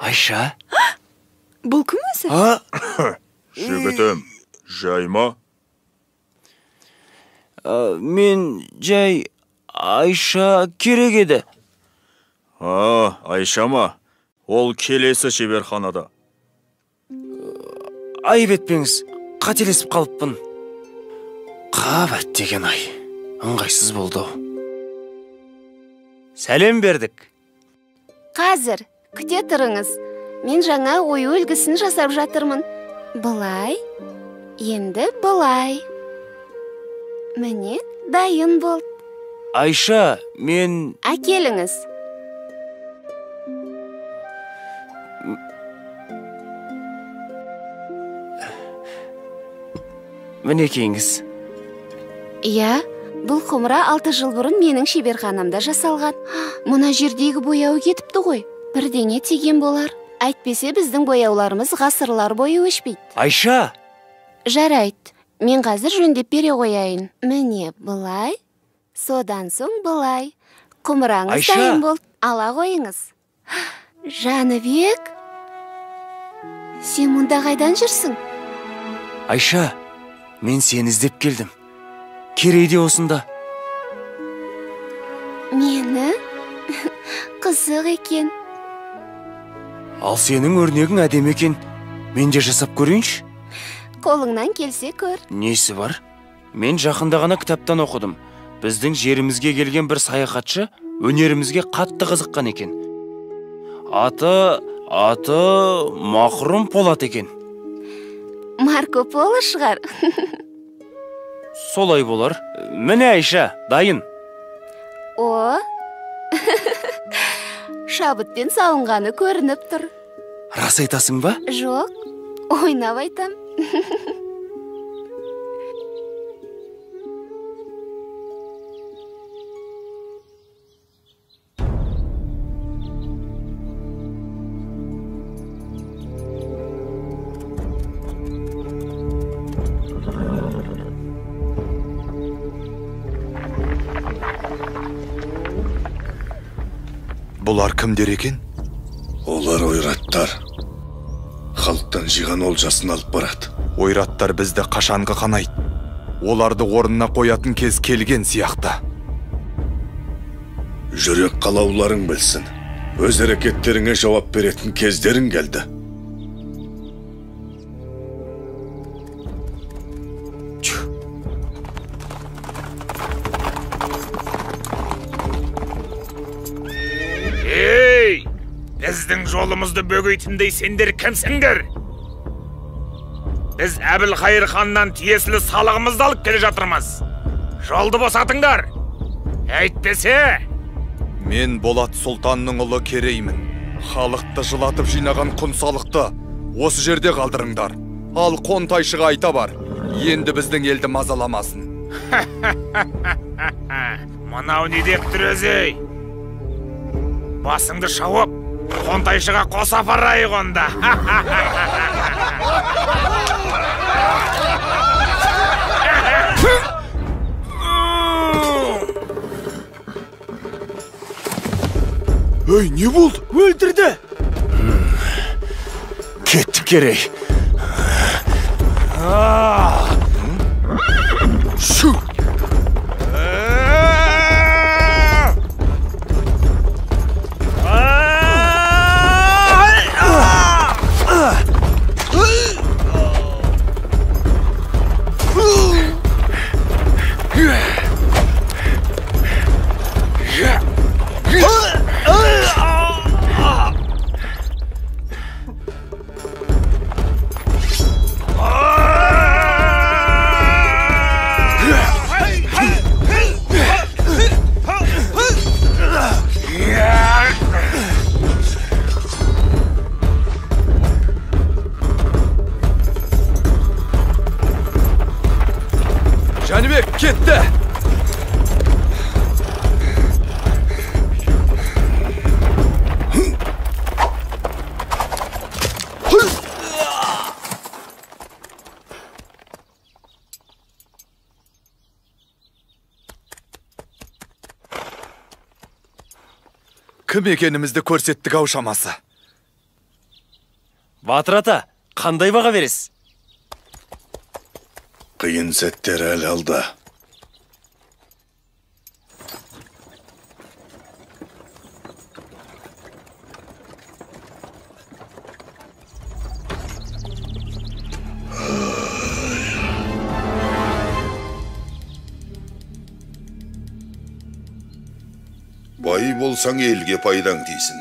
Айша? Бұл кім өзі? Жігітім, жай ма? Мен жай Айша керек еді. Айша ма? Ол келесі шеберханада. Айып етпеңіз, қателесіп қалыппын. Қабат деген ай, ыңғайсыз болды. Сәлем бердік. Қазір күте тұрыңыз. Мен жаңа ою үлгісін жасап жатырмын. Былай, енді былай. Міне, дайын болды. Айша, мен... Әкеліңіз. Мінекейіңіз. Иә, бұл құмыра 6 жыл бұрын менің шеберханамда жасалған. Мұна жердегі бояуы кетіпті ғой. Бірдеңе тиген болар. Әйтпесе біздің бояуларымыз ғасырлар бойы өшпейді. Айша! Жарайды. Мен қазір жөндеп бере қояйын. Міне былай, содан соң былай. Құмыраңыз дайын болды. Ала қойыңыз. Жаныбек, сен мұнда қайдан жүрсің? Айша, мен сені іздеп келдім. Керейде осында. Мені? Қызық екен. Ал сенің өрнегің әдемі екен. Мен де жасап көрейінші. Қолыңнан келсе көр. Несі бар? Мен жақында ғана кітаптан оқыдым. Біздің жерімізге келген бір саяхатшы өнерімізге қатты қызыққан екен. Аты Мақрұм Полат екен. Марко Поло шығар. Солай болар. Міне Айша, дайын. О, шабытпен сауынғаны көрініп тұр. Рас айтасың ба? Жоқ, ойнап айтам. Бұлар кімдер екен? Олар ойраттар. Халықтан жиған олжасын алып барады. Ойраттар бізді қашанғы қанайды. Оларды орнына қоятын кез келген сияқты. Жүрек қалауларың білсін. Өз әрекеттеріңе жауап беретін кездерің келді. Біздің жолымызды бөгейтіндей сендер кімсіңдер? Біз Әбілқайыр ханнан тиесілі салығымызды алып келе жатырмыз. Жолды босатыңдар. Әйтпесе! Мен Болат Сұлтанның ұлы Кереймін. Халықты жылатып жинаған құнсалықты осы жерде қалдырыңдар. Ал Қонтайшыға айта бар, енді біздің елді мазаламасын. Мынау не деп тұр өзі? Басыңды шауып, Қонтайшыға қоса апарайық онда. Өй, не болды? Өлтірді! Кетті Керей. Шу! Жәнібек кетті! Кім екенімізді көрсеттік ау шамасы. Батыр ата, қандай баға бересіз? Қиын сәттер әлі алда. Бай болсаң елге пайдаң тисін.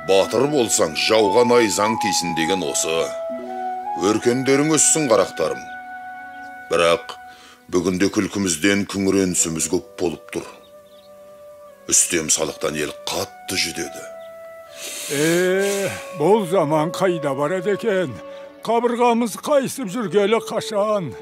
Батыр болсаң жауға найзаң тисін деген осы. Өркендерің өссін қарақтарым. Бірақ бүгінде күлкімізден күңіренісіміз көп болып тұр. Үстем салықтан ел қатты жүдеді. Бұл заман қайда барады екен? Қабырғамыз қайсып жүргелі қашан?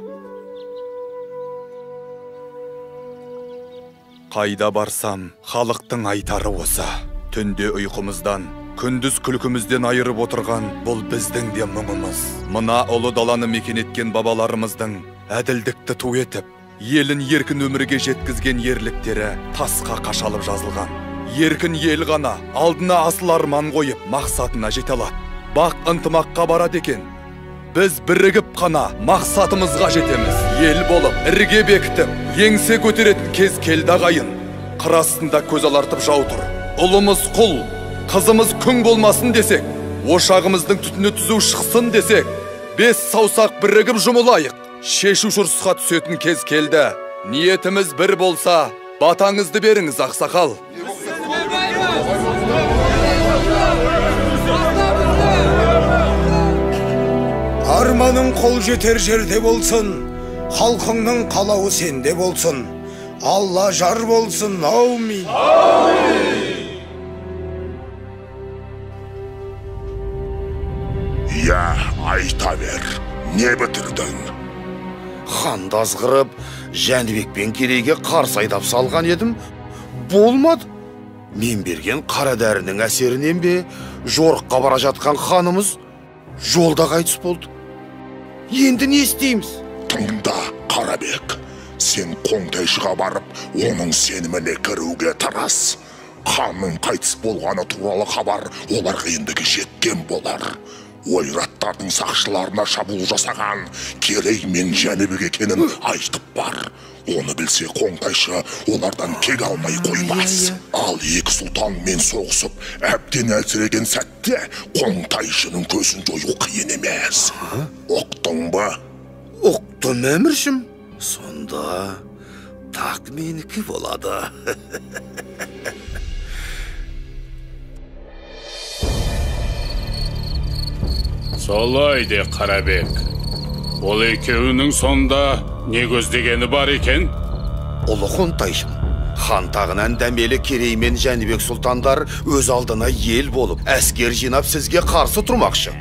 Қайда барсам, халықтың айтары осы. Түнде ұйқымыздан, күндіз күлкімізден айырып отырған бұл біздің де мұңымыз. Мына ұлы даланы мекен еткен бабаларымыздың әділдікті ту етіп, елін еркін өмірге жеткізген ерліктері тасқа қашалып жазылған. Еркін ел ғана алдына асыл арман қойып мақсатына жете алады. Бақ ынтымаққа барады екен. Біз бірігіп қана мақсатымызға жетеміз. Ел болып, ірге бекітіп, еңсе көтеретін кез келді ағайын. Қыр астында көз алартып жау тұр. Ұлымыз құл, қызымыз күң болмасын десек, ошағымыздың түтіні түзу шықсын десек, бес саусақ бірігіп жұмылайық. Шешу шұрсқа түсетін кез келді. Ниетіміз бір болса, батаңызды беріңіз, ақсақал. Арманың қол жетер жерде болсын, халқыңның қалауы сенде болсын. Алла жар болсын, аумин. Я, айта бер, не бітірдің? Ханды азғырып, Жәнібек пен Керейге қарсы айдап салған едім. Болмады. Мен берген қара дәрінің әсерінен бе, жорыққа бара жатқан ханымыз жолда қайтыс болды. Енді не істейміз? Тыңда, Қарабек. Сен Қонтайшыға барып, оның сеніміне кіруге тырыс. Ханның қайтыс болғаны туралы хабар оларға ендігі жеткен болар. Ойраттардың сақшыларына шабуыл жасаған Керей мен Жәнібек екенін айтып бар. Оны білсе Қонтайшы олардан кек алмай қоймас. Ал екі сұлтанмен соғысып, әбден әлсіреген сәтте Қонтайшының көзін жою қиын емес. Оқтың ба? Оқтым, әміршім. Сонда так менікі болады. Солай де, Қарабек. Ол екеуінің сонда не көздегені бар екен? Ұлы Қонтайшым, хан тағынан дәмелі Керей мен Жәнібек сұлтандар өз алдына ел болып, әскер жинап сізге қарсы тұрмақшы.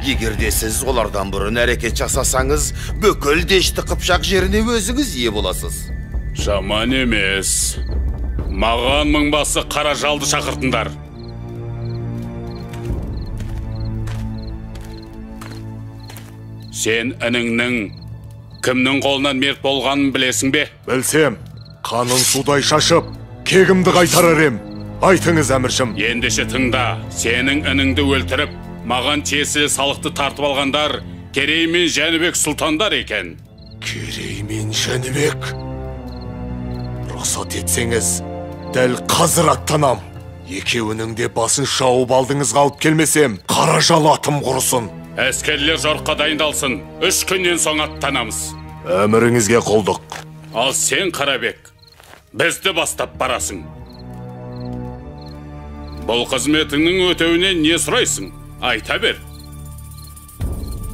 Егерде сіз олардан бұрын әрекет жасасаңыз, бүкіл Дешті Қыпшақ жеріне өзіңіз ие боласыз. Жаман емес. Маған мыңбасы қара жалды шақыртындар. Сен ініңнің кімнің қолынан мерт болғанын білесің бе? Білсем, қанын судай шашып, кегімді қайтарар ем. Айтыңыз, әміршім. Ендеше тыңда, сенің ініңді өлтіріп, маған тиесілі салықты тартып алғандар Керей мен Жәнібек сұлтандар екен. Керей мен Жәнібек? Рұқсат етсеңіз, дәл қазір аттанам. Екеуінің де басын шауып алдыңызға алып келмесем, қара жал атым құрысын. Әскерлер жорыққа дайындалсын. 3 күннен соң аттанамыз. Әміріңізге қолдық. Ал сен, Қарабек, бізді бастап барасың. Бұл қызметіңнің өтеуіне не сұрайсың? Айта бер.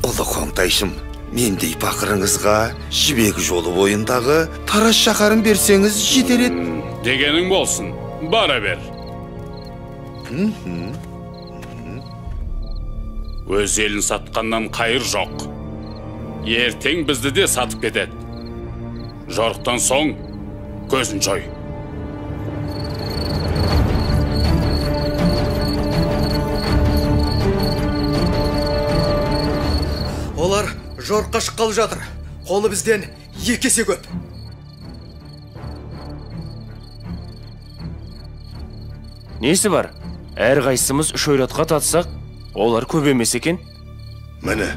Ұлы Қонтайшым, мендей пақырыңызға Жібек жолы бойындағы Тарас шаһарын берсеңіз жетер еді. Дегенің болсын, бара бер. Өз елін сатқаннан қайыр жоқ. Ертең бізді де сатып кетеді. Жорықтан соң көзін жой. Олар жорыққа шыққалы жатыр. Қолы бізден 2 есе көп. Несі бар? Әр қайсымыз 3 ойратқа татсақ, олар көп емес екен. Міне,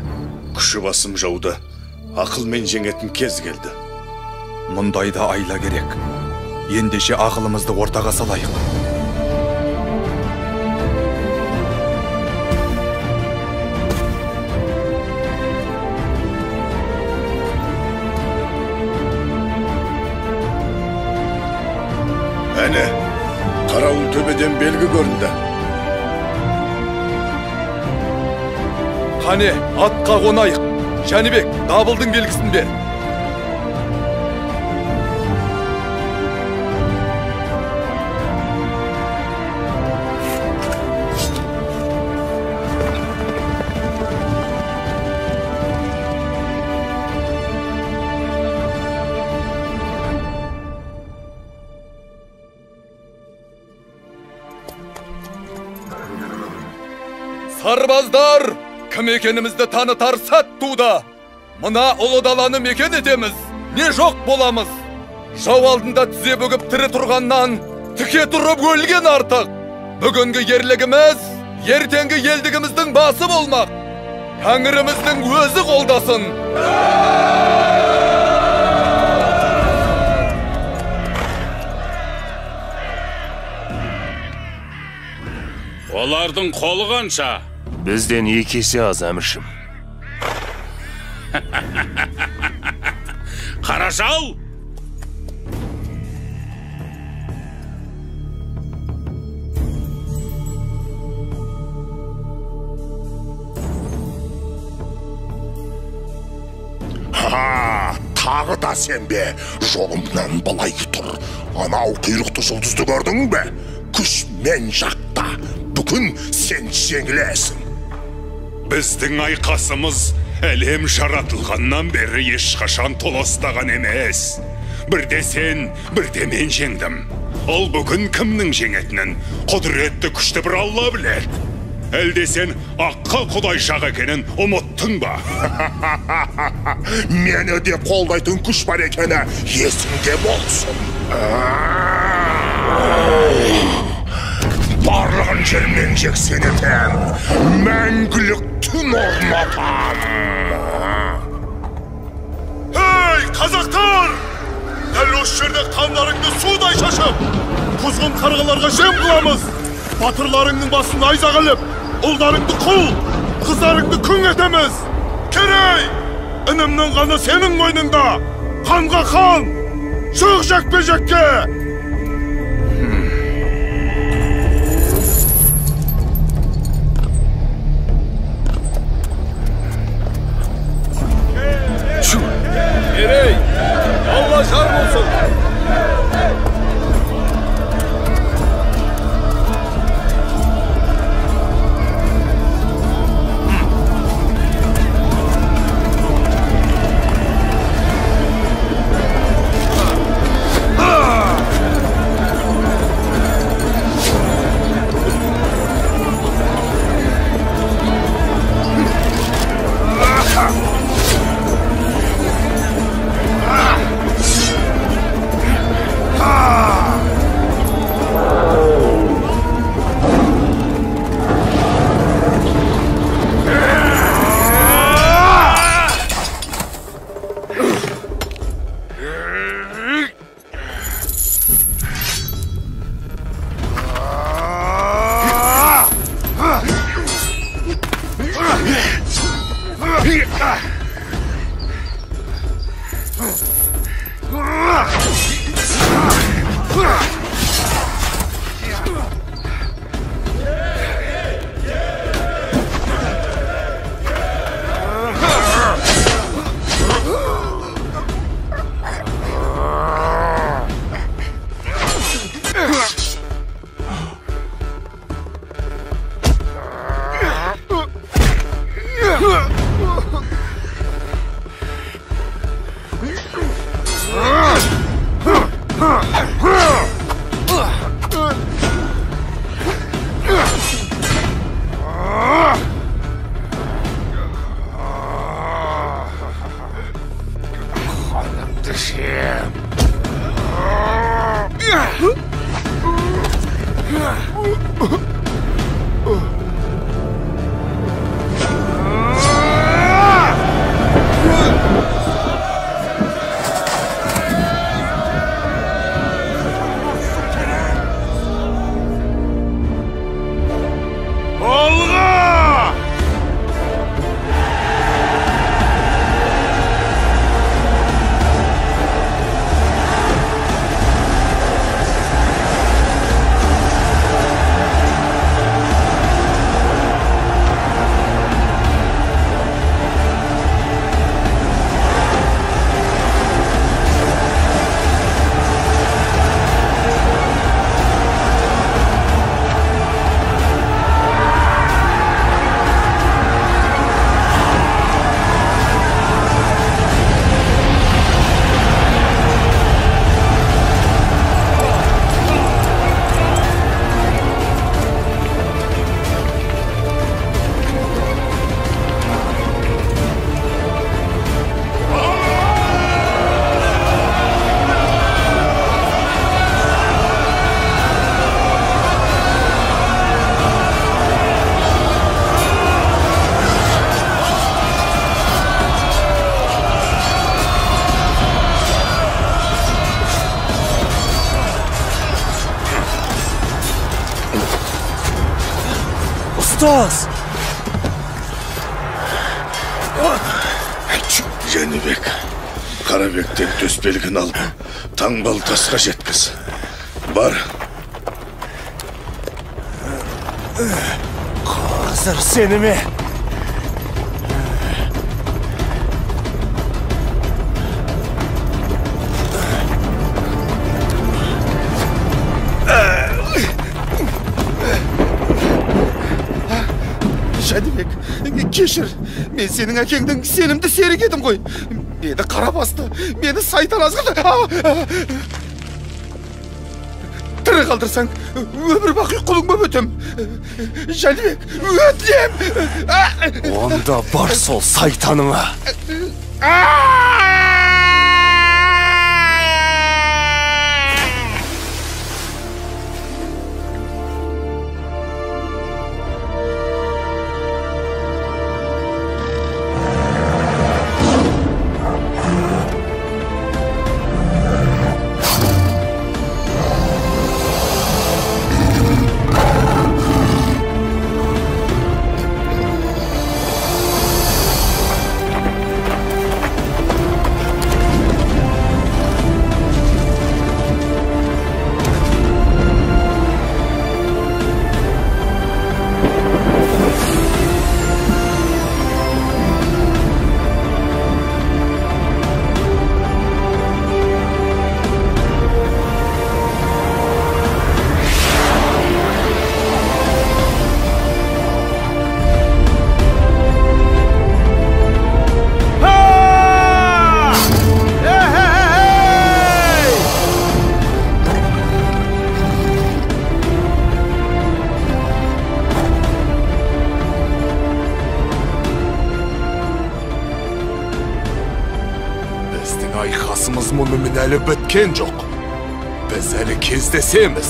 күші басым жауды, ақылмен жеңетін кез келді. Мұндайда айла керек. Ендеше ақылымызды ортаға салайық. Әне, қарауыл төбеден белгі көрінді. Қане, атқа қонайық. Жәнібек, дабылдың белгісін бер. Сарбаздар, кім екенімізді танытар сәт туды. Мына ұлы даланы мекен етеміз, не жоқ боламыз. Жау алдында тізе бүгіп тірі тұрғаннан, тіке тұрып өлген артық. Бүгінгі ерлігіміз, ертеңгі елдігіміздің басы болмақ. Тәңіріміздің өзі қолдасын. Олардың қолы қанша? Бізден 2 есе аз, әміршім. Қаражал! Тағы да сен бе? Жолымнан былай тұр. Анау құйрықты жұлдызды көрдің бе? Күш мен жақта. Бүгін сен жеңілесің. Біздің айқасымыз әлем жаратылғаннан бері ешқашан толастаған емес. Бірде сен, бірде мен жеңдім. Ол бүгін кімнің жеңетінін құдіретті күшті бір Алла біледі. Әлде сен аққа құдайшақ екенін ұмыттың ба? Мені де қолдайтын күш бар екені есіңде болсын. Барлығын жермен жексен етем, мәңгілік түн орнатам. Ей, қазақтар! Дәл осы жерде қандарыңды судай шашып, құзғын қарғаларға жем қыламыз. Батырларыңның басын айза қылып, ұлдарыңды құл, қыздарыңды күң етеміз. Керей, інімнің қаны сенің мойныңда. Қанға қан, шық жекпе-жекке. Керей, Алла жар болсын. Ұстаз! Жәнібек, Қарабектен төсбелгін алып, таңбалы тасқа жеткіз. Бар. Қазір сені ме? Жәнібек, кешір, мен сенің әкеңдің сенімді серік едім ғой. Мені қара басты, мені сайтан азғырды. Тірі қалдырсаң, өмір бақи құлыңма өтем. Жәнібек, өтінем. Онда бар сол сайтаныңа. Айқасымыз мұнымен әлі біткен жоқ. Біз әлі кездесеміз.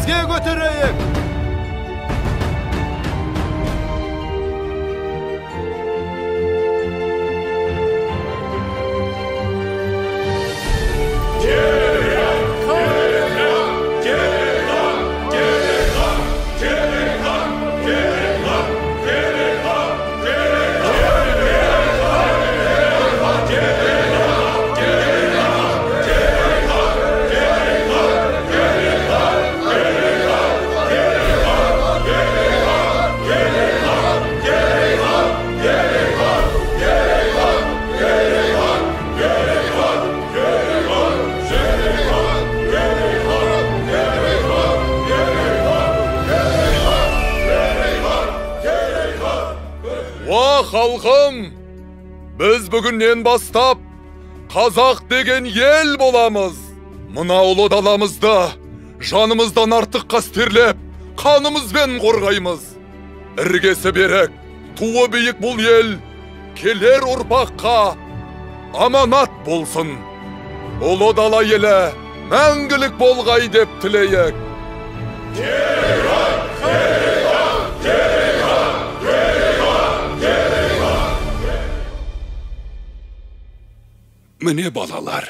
Бізге көтерейік! Халқым, біз бүгіннен бастап қазақ деген ел боламыз. Мына ұлы даламызды жанымыздан артық қастерлеп, қанымызбен қорғаймыз. Іргесі берік, туы биік бұл ел келер ұрпаққа аманат болсын. Ұлы дала елі мәңгілік болғай деп тілейік. Міне балалар,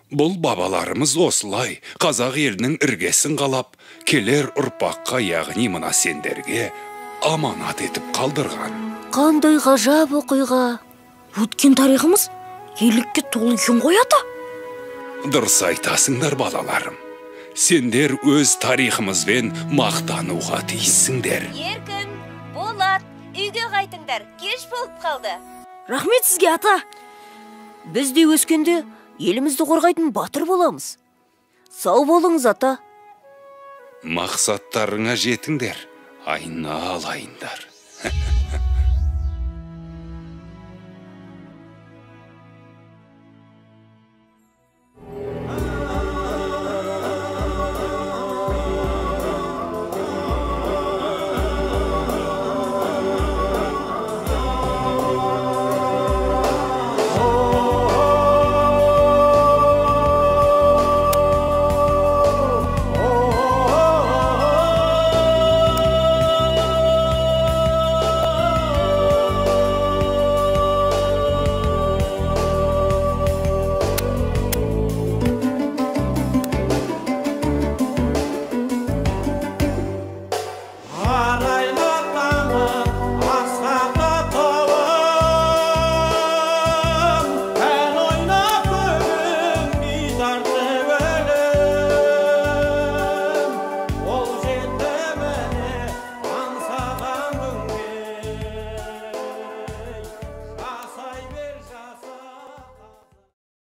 бұл бабаларымыз осылай қазақ елінің іргесін қалап, келер ұрпаққа, яғни мына сендерге аманат етіп қалдырған. Қандай ғажап оқиға. Өткен тарихымыз ерлікке толы екен ғой ата. Дұрыс айтасыңдар балаларым. Сендер өз тарихымызбен мақтануға тиіссіңдер. Еркін, Болат, үйге қайтыңдар, кеш болып қалды. Рахмет сізге ата. Біз де өскенде елімізді қорғайтын батыр боламыз. Сау болыңыз ата. Мақсаттарыңа жетіңдер, айналайындар.